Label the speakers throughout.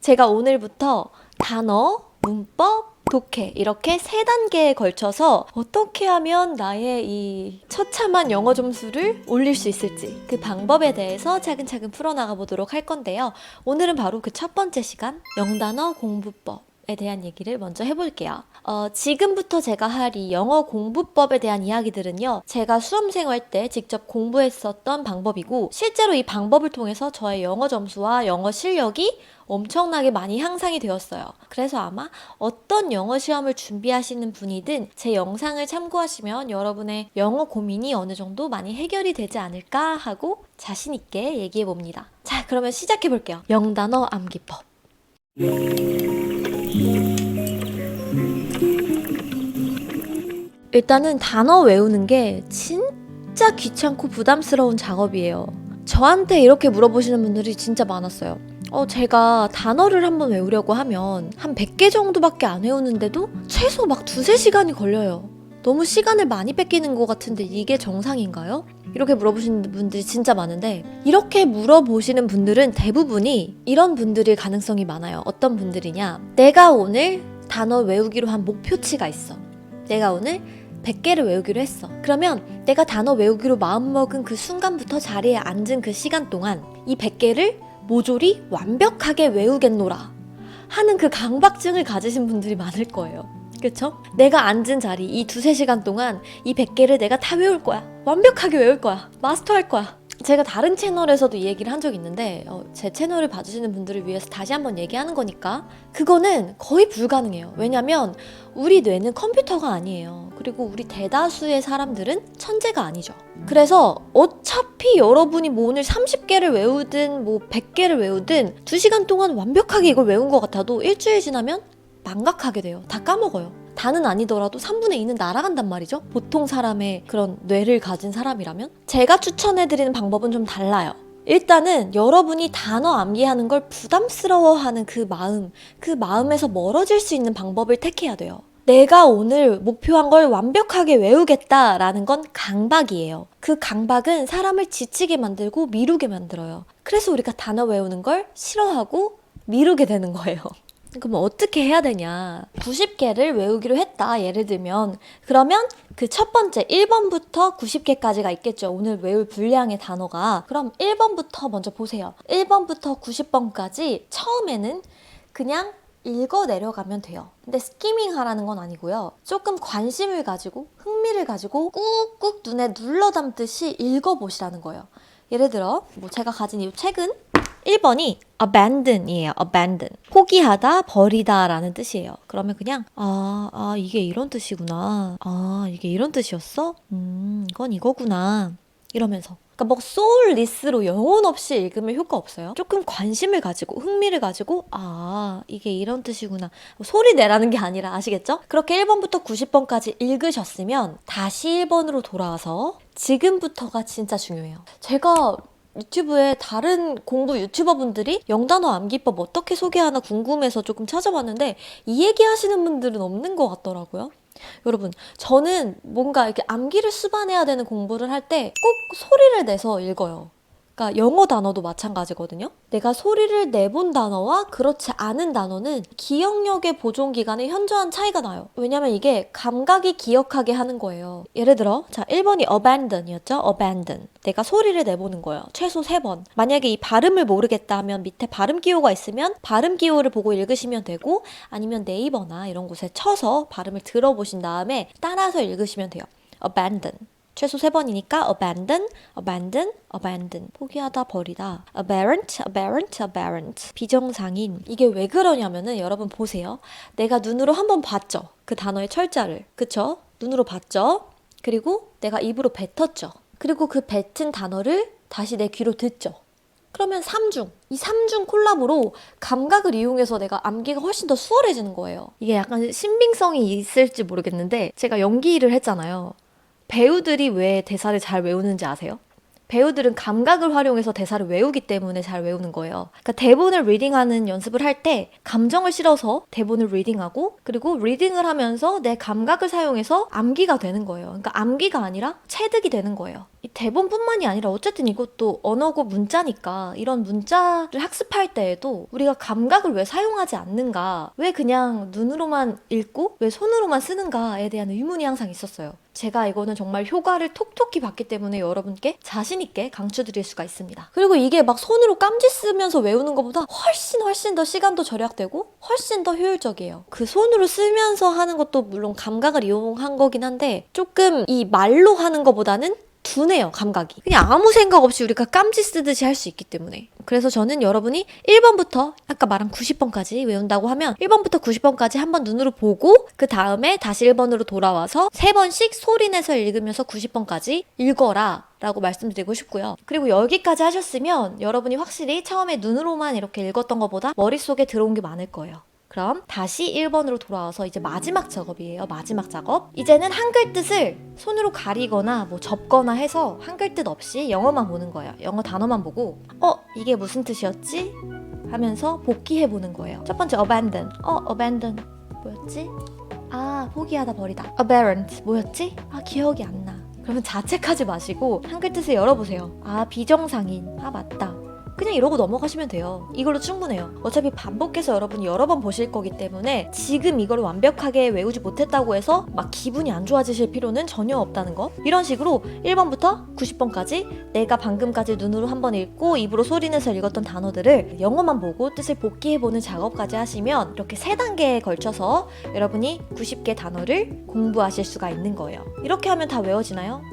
Speaker 1: 제가 오늘부터 단어, 문법, 독해 이렇게 3단계에 걸쳐서 어떻게 하면 나의 이 처참한 영어 점수를 올릴 수 있을지 그 방법에 대해서 차근차근 풀어나가 보도록 할 건데요. 오늘은 바로 그 첫 번째 시간, 영단어 공부법에 대한 얘기를 먼저 해볼게요. 지금부터 제가 할 이 영어 공부법에 대한 이야기들은요, 제가 수험생활 때 직접 공부했었던 방법이고, 실제로 이 방법을 통해서 저의 영어 점수와 영어 실력이 엄청나게 많이 향상이 되었어요. 그래서 아마 어떤 영어 시험을 준비하시는 분이든 제 영상을 참고하시면 여러분의 영어 고민이 어느 정도 많이 해결이 되지 않을까 하고 자신 있게 얘기해 봅니다. 자, 그러면 시작해 볼게요. 영단어 암기법. 일단은 단어 외우는 게 진짜 귀찮고 부담스러운 작업이에요. 저한테 이렇게 물어보시는 분들이 진짜 많았어요. 제가 단어를 한번 외우려고 하면 한 100개 정도밖에 안 외우는데도 최소 막 2-3시간이 걸려요. 너무 시간을 많이 뺏기는 것 같은데 이게 정상인가요? 이렇게 물어보시는 분들이 진짜 많은데, 이렇게 물어보시는 분들은 대부분이 이런 분들일 가능성이 많아요. 어떤 분들이냐? 내가 오늘 단어 외우기로 한 목표치가 있어. 내가 오늘 100개를 외우기로 했어. 그러면 내가 단어 외우기로 마음먹은 그 순간부터 자리에 앉은 그 시간 동안 이 100개를 모조리 완벽하게 외우겠노라 하는 그 강박증을 가지신 분들이 많을 거예요. 그쵸? 내가 앉은 자리 이 2-3시간 동안 이 100개를 내가 다 외울 거야. 완벽하게 외울 거야. 마스터할 거야. 제가 다른 채널에서도 이 얘기를 한 적이 있는데, 제 채널을 봐주시는 분들을 위해서 다시 한번 얘기하는 거니까 그거는 거의 불가능해요. 왜냐면 우리 뇌는 컴퓨터가 아니에요. 그리고 우리 대다수의 사람들은 천재가 아니죠. 그래서 어차피 여러분이 뭐 오늘 30개를 외우든 뭐 100개를 외우든 2시간 동안 완벽하게 이걸 외운 것 같아도 일주일 지나면 망각하게 돼요. 다 까먹어요. 다는 아니더라도 3분의 2는 날아간단 말이죠. 보통 사람의 그런 뇌를 가진 사람이라면. 제가 추천해드리는 방법은 좀 달라요. 일단은 여러분이 단어 암기하는 걸 부담스러워하는 그 마음에서 멀어질 수 있는 방법을 택해야 돼요. 내가 오늘 목표한 걸 완벽하게 외우겠다라는 건 강박이에요. 그 강박은 사람을 지치게 만들고 미루게 만들어요. 그래서 우리가 단어 외우는 걸 싫어하고 미루게 되는 거예요. 그럼 어떻게 해야 되냐? 90개를 외우기로 했다, 예를 들면. 그러면 그 첫 번째 1번부터 90개까지가 있겠죠. 오늘 외울 분량의 단어가. 그럼 1번부터 먼저 보세요. 1번부터 90번까지 처음에는 그냥 읽어 내려가면 돼요. 근데 스키밍 하라는 건 아니고요. 조금 관심을 가지고 흥미를 가지고 꾹꾹 눈에 눌러 담듯이 읽어보시라는 거예요. 예를 들어 뭐 제가 가진 이 책은 1번이 abandon이에요. abandon. 포기하다, 버리다 라는 뜻이에요. 그러면 그냥 이게 이런 뜻이구나. 이게 이런 뜻이었어? 이건 이거구나. 이러면서. 그러니까 뭐 soulless로 영혼 없이 읽으면 효과 없어요. 조금 관심을 가지고 흥미를 가지고 이게 이런 뜻이구나. 소리 내라는 게 아니라, 아시겠죠? 그렇게 1번부터 90번까지 읽으셨으면 다시 1번으로 돌아와서 지금부터가 진짜 중요해요. 제가 유튜브에 다른 공부 유튜버분들이 영단어 암기법 어떻게 소개하나 궁금해서 조금 찾아봤는데 이 얘기 하시는 분들은 없는 것 같더라고요. 여러분, 저는 뭔가 이렇게 암기를 수반해야 되는 공부를 할 때 꼭 소리를 내서 읽어요. 그러니까 영어 단어도 마찬가지거든요. 내가 소리를 내본 단어와 그렇지 않은 단어는 기억력의 보존 기간에 현저한 차이가 나요. 왜냐면 이게 감각이 기억하게 하는 거예요. 예를 들어, 자, 1번이 abandon이었죠? abandon. 내가 소리를 내보는 거예요. 최소 3번. 만약에 이 발음을 모르겠다 하면 밑에 발음 기호가 있으면 발음 기호를 보고 읽으시면 되고, 아니면 네이버나 이런 곳에 쳐서 발음을 들어보신 다음에 따라서 읽으시면 돼요. abandon. 최소 3번이니까 abandon, abandon, abandon. 포기하다, 버리다. aberrant, aberrant, aberrant. 비정상인. 이게 왜 그러냐면은 여러분 보세요. 내가 눈으로 한번 봤죠. 그 단어의 철자를. 그쵸? 눈으로 봤죠. 그리고 내가 입으로 뱉었죠. 그리고 그 뱉은 단어를 다시 내 귀로 듣죠. 그러면 3중. 이 3중 콜라보로 감각을 이용해서 내가 암기가 훨씬 더 수월해지는 거예요. 이게 약간 신빙성이 있을지 모르겠는데 제가 연기를 했잖아요. 배우들이 왜 대사를 잘 외우는지 아세요? 배우들은 감각을 활용해서 대사를 외우기 때문에 잘 외우는 거예요. 그러니까 대본을 리딩하는 연습을 할 때 감정을 실어서 대본을 리딩하고 그리고 리딩을 하면서 내 감각을 사용해서 암기가 되는 거예요. 그러니까 암기가 아니라 체득이 되는 거예요. 이 대본뿐만이 아니라 어쨌든 이것도 언어고 문자니까 이런 문자를 학습할 때에도 우리가 감각을 왜 사용하지 않는가, 왜 그냥 눈으로만 읽고 왜 손으로만 쓰는가에 대한 의문이 항상 있었어요. 제가 이거는 정말 효과를 톡톡히 봤기 때문에 여러분께 자신있게 강추드릴 수가 있습니다. 그리고 이게 막 손으로 깜지 쓰면서 외우는 것보다 훨씬 더 시간도 절약되고 훨씬 더 효율적이에요. 그 손으로 쓰면서 하는 것도 물론 감각을 이용한 거긴 한데 조금 이 말로 하는 것보다는 둔해요, 감각이. 그냥 아무 생각 없이 우리가 깜지 쓰듯이 할 수 있기 때문에. 그래서 저는 여러분이 1번부터 아까 말한 90번까지 외운다고 하면 1번부터 90번까지 한번 눈으로 보고 그 다음에 다시 1번으로 돌아와서 3번씩 소리내서 읽으면서 90번까지 읽어라 라고 말씀드리고 싶고요. 그리고 여기까지 하셨으면 여러분이 확실히 처음에 눈으로만 이렇게 읽었던 것보다 머릿속에 들어온 게 많을 거예요. 그럼 다시 1번으로 돌아와서 이제 마지막 작업이에요. 마지막 작업. 이제는 한글 뜻을 손으로 가리거나 뭐 접거나 해서 한글 뜻 없이 영어만 보는 거예요. 영어 단어만 보고 이게 무슨 뜻이었지? 하면서 복기해 보는 거예요. 첫 번째 abandon. abandon 뭐였지? 포기하다 버리다. aberrant 뭐였지? 기억이 안 나. 그러면 자책하지 마시고 한글 뜻을 열어보세요. 비정상인. 맞다. 그냥 이러고 넘어가시면 돼요. 이걸로 충분해요. 어차피 반복해서 여러분이 여러 번 보실 거기 때문에 지금 이걸 완벽하게 외우지 못했다고 해서 막 기분이 안 좋아지실 필요는 전혀 없다는 거. 이런 식으로 1번부터 90번까지 내가 방금까지 눈으로 한번 읽고 입으로 소리내서 읽었던 단어들을 영어만 보고 뜻을 복기해보는 작업까지 하시면 이렇게 3단계에 걸쳐서 여러분이 90개 단어를 공부하실 수가 있는 거예요. 이렇게 하면 다 외워지나요?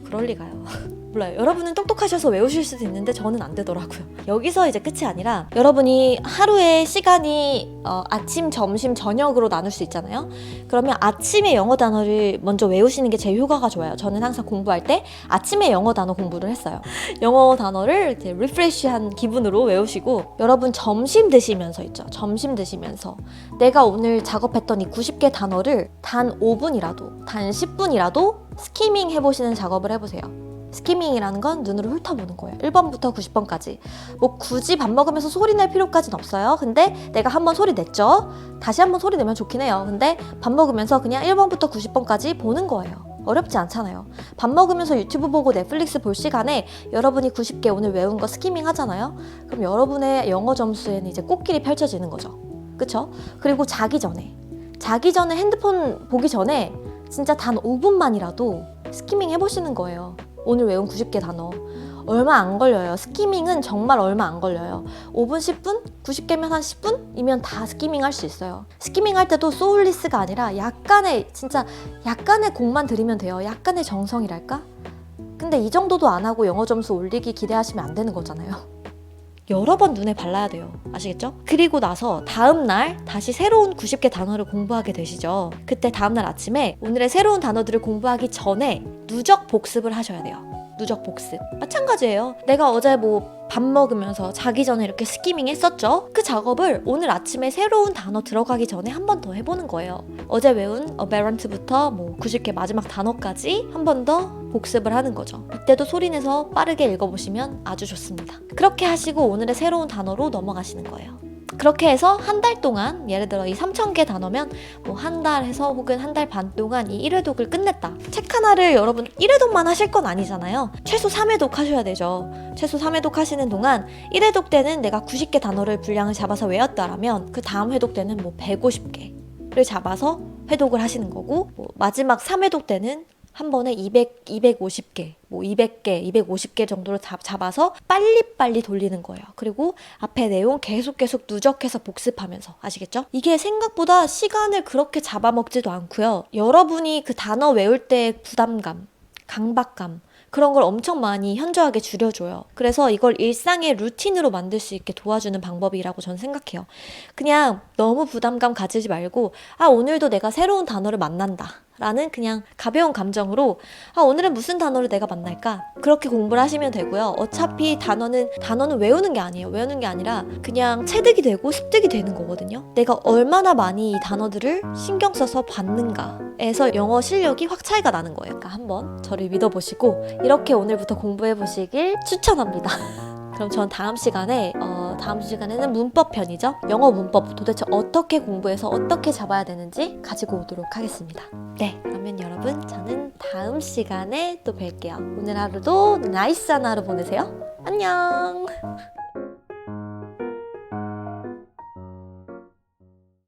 Speaker 1: 그럴 리가요. 몰라요. 여러분은 똑똑하셔서 외우실 수도 있는데 저는 안 되더라고요. 여기서 이제 끝이 아니라 여러분이 하루에 시간이 아침, 점심, 저녁으로 나눌 수 있잖아요. 그러면 아침에 영어 단어를 먼저 외우시는 게 제일 효과가 좋아요. 저는 항상 공부할 때 아침에 영어 단어 공부를 했어요. 영어 단어를 이제 리프레시한 기분으로 외우시고 여러분 점심 드시면서 있죠. 점심 드시면서 내가 오늘 작업했던 이 90개 단어를 단 5분이라도 단 10분이라도 스키밍 해보시는 작업을 해보세요. 스키밍이라는 건 눈으로 훑어보는 거예요. 1번부터 90번까지. 뭐 굳이 밥 먹으면서 소리 낼 필요까지는 없어요. 근데 내가 한번 소리 냈죠? 다시 한번 소리 내면 좋긴 해요. 근데 밥 먹으면서 그냥 1번부터 90번까지 보는 거예요. 어렵지 않잖아요. 밥 먹으면서 유튜브 보고 넷플릭스 볼 시간에 여러분이 90개 오늘 외운 거 스키밍 하잖아요. 그럼 여러분의 영어 점수에는 이제 꽃길이 펼쳐지는 거죠. 그쵸? 그리고 자기 전에 핸드폰 보기 전에 진짜 단 5분만이라도 스키밍 해보시는 거예요. 오늘 외운 90개 단어 얼마 안 걸려요. 스키밍은 정말 얼마 안 걸려요. 5분, 10분? 90개면 한 10분이면 다 스키밍 할 수 있어요. 스키밍 할 때도 소울리스가 아니라 약간의 공만 들이면 돼요. 약간의 정성이랄까? 근데 이 정도도 안 하고 영어 점수 올리기 기대하시면 안 되는 거잖아요. 여러 번 눈에 발라야 돼요. 아시겠죠? 그리고 나서 다음날 다시 새로운 90개 단어를 공부하게 되시죠. 그때 다음날 아침에 오늘의 새로운 단어들을 공부하기 전에 누적 복습을 하셔야 돼요. 누적 복습. 마찬가지예요. 내가 어제 밥 먹으면서 자기 전에 이렇게 스키밍 했었죠? 그 작업을 오늘 아침에 새로운 단어 들어가기 전에 한 번 더 해보는 거예요. 어제 외운 aberrant부터 90개 마지막 단어까지 한 번 더 복습을 하는 거죠. 이때도 소리내서 빠르게 읽어보시면 아주 좋습니다. 그렇게 하시고 오늘의 새로운 단어로 넘어가시는 거예요. 그렇게 해서 한 달 동안 예를 들어 이 3,000개 단어면 한 달 해서 혹은 한 달 반 동안 이 1회독을 끝냈다. 책 하나를 여러분 1회독만 하실 건 아니잖아요. 최소 3회독 하셔야 되죠. 최소 3회독 하시는 동안 1회독 때는 내가 90개 단어를 분량을 잡아서 외웠다라면 그 다음 회독 때는 150개를 잡아서 회독을 하시는 거고 마지막 3회독 때는 한 번에 250개, 200개, 250개 정도를 잡아서 빨리빨리 돌리는 거예요. 그리고 앞에 내용 계속 누적해서 복습하면서. 아시겠죠? 이게 생각보다 시간을 그렇게 잡아먹지도 않고요. 여러분이 그 단어 외울 때의 부담감, 강박감 그런 걸 엄청 많이 현저하게 줄여줘요. 그래서 이걸 일상의 루틴으로 만들 수 있게 도와주는 방법이라고 저는 생각해요. 그냥 너무 부담감 가지지 말고 오늘도 내가 새로운 단어를 만난다 라는 그냥 가벼운 감정으로 오늘은 무슨 단어를 내가 만날까? 그렇게 공부를 하시면 되고요. 어차피 단어는 외우는 게 아니에요. 외우는 게 아니라 그냥 체득이 되고 습득이 되는 거거든요. 내가 얼마나 많이 이 단어들을 신경 써서 봤는가에서 영어 실력이 확 차이가 나는 거예요. 그러니까 한번 저를 믿어보시고 이렇게 오늘부터 공부해 보시길 추천합니다. 그럼 전 다음 시간에는 문법 편이죠. 영어 문법 도대체 어떻게 공부해서 어떻게 잡아야 되는지 가지고 오도록 하겠습니다. 네, 그러면 여러분 저는 다음 시간에 또 뵐게요. 오늘 하루도 나이스한 하루 보내세요. 안녕.